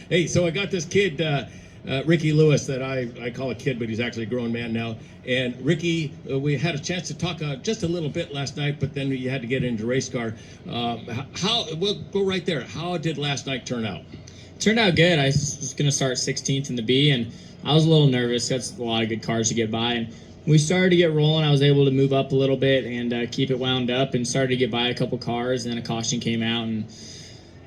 Hey, so I got this kid, Ricky Lewis, that I call a kid, but he's actually a grown man now. And Ricky, we had a chance to talk just a little bit last night, but then you had to get into race car. We'll go right there. How did last night turn out? Turned out good. I was going to start 16th in the B, and I was a little nervous. That's a lot of good cars to get by. And we started to get rolling. I was able to move up a little bit and keep it wound up and started to get by a couple cars. And then a caution came out. And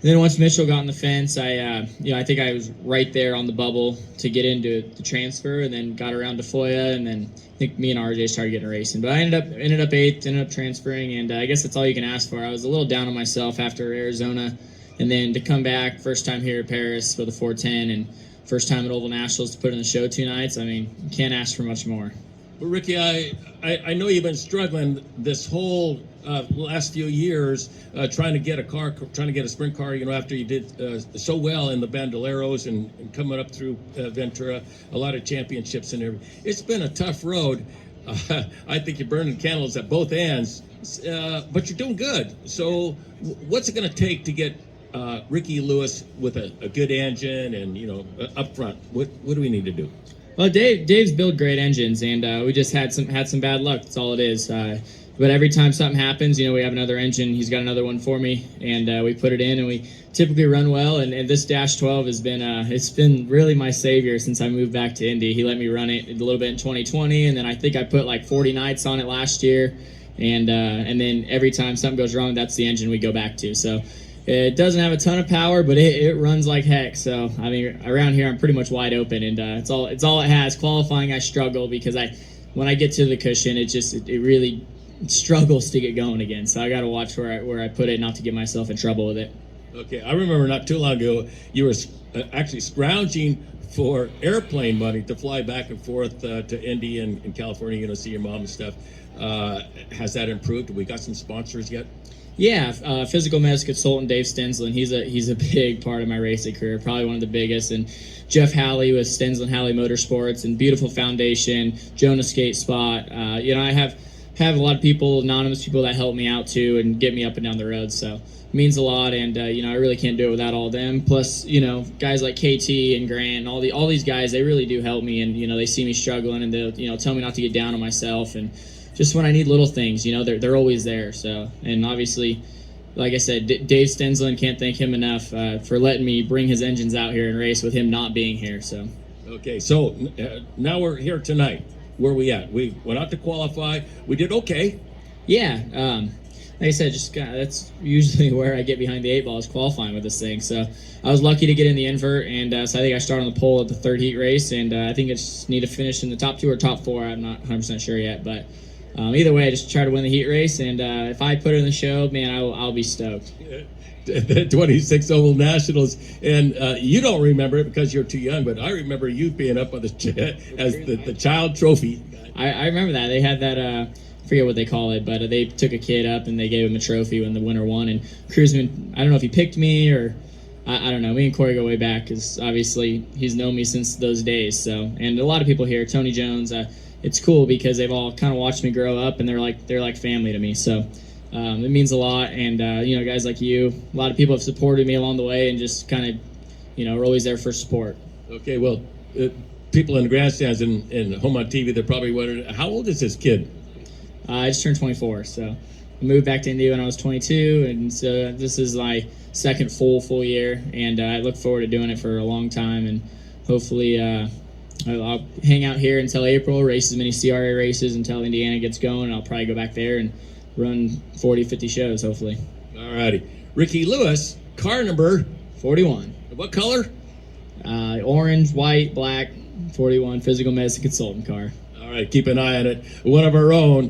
then once Mitchell got on the fence, I think I was right there on the bubble to get into the transfer, and then got around to Foya, and then I think me and RJ started getting racing. But I ended up eighth, ended up transferring, and I guess that's all you can ask for. I was a little down on myself after Arizona, and then to come back, first time here at Paris with a 410, and first time at Oval Nationals to put in the show 2 nights. I mean, you can't ask for much more. Well, Ricky, I know you've been struggling this whole last few years trying to get a sprint car, after you did so well in the Bandoleros and coming up through Ventura, a lot of championships and everything. It's been a tough road. I think you're burning candles at both ends, but you're doing good. So what's it going to take to get Ricky Lewis with a good engine and, up front? What do we need to do? Well, Dave's built great engines, and we just had some bad luck. That's all it is. But every time something happens, we have another engine. He's got another one for me, and we put it in, and we typically run well. And this Dash 12 has been it's been really my savior since I moved back to Indy. He let me run it a little bit in 2020, and then I think I put like 40 nights on it last year. And then every time something goes wrong, that's the engine we go back to. So it doesn't have a ton of power, but it runs like heck. So I mean, around here I'm pretty much wide open, and it's all it has. Qualifying I struggle because when I get to the cushion, it really struggles to get going again. So I got to watch where I put it, not to get myself in trouble with it. Okay, I remember not too long ago you were actually scrounging for airplane money to fly back and forth to Indy and California, see your mom and stuff. Has that improved? Have we got some sponsors yet? Yeah, physical medicine consultant Dave Stensland. He's a big part of my racing career, probably one of the biggest. And Jeff Halley with Stensland Halley Motorsports and Beautiful Foundation, Jonah Skate Spot. I have a lot of people, anonymous people that help me out too and get me up and down the road. So it means a lot, and I really can't do it without all of them. Plus, guys like KT and Grant and all these guys, they really do help me, and they see me struggling, and they'll tell me not to get down on myself, and just when I need little things, they're always there. So, and obviously, like I said, Dave Stensland, can't thank him enough for letting me bring his engines out here and race with him not being here. So, okay, so now we're here tonight. Where are we at? We went out to qualify. We did okay. Yeah, like I said, that's usually where I get behind the 8 ball is qualifying with this thing. So I was lucky to get in the invert, and so I think I started on the pole at the 3rd heat race, and I think I just need to finish in the top 2 or top 4. I'm not 100% sure yet, but either way, I just try to win the heat race, and if I put it in the show, man, I'll be stoked. The 26 Oval Nationals, and you don't remember it because you're too young, but I remember you being up on the child trophy. I remember that. They had that, I forget what they call it, but they took a kid up and they gave him a trophy when the winner won, and Cruzman, I don't know if he picked me or I don't know. Me and Corey go way back because obviously he's known me since those days. So, and a lot of people here, Tony Jones, it's cool because they've all kind of watched me grow up, and they're like family to me. So it means a lot, and guys like you, a lot of people have supported me along the way, and just kind of are always there for support. Okay, well, people in the grandstands and home on TV, they're probably wondering, how old is this kid? I just turned 24, so I moved back to India when I was 22, and so this is my second full year, and I look forward to doing it for a long time, and hopefully I'll hang out here until April, race as many CRA races until Indiana gets going, and I'll probably go back there and run 40, 50 shows, hopefully. All righty. Ricky Lewis, car number? 41. What color? Orange, white, black, 41, physical medicine consultant car. All right, keep an eye on it. One of our own.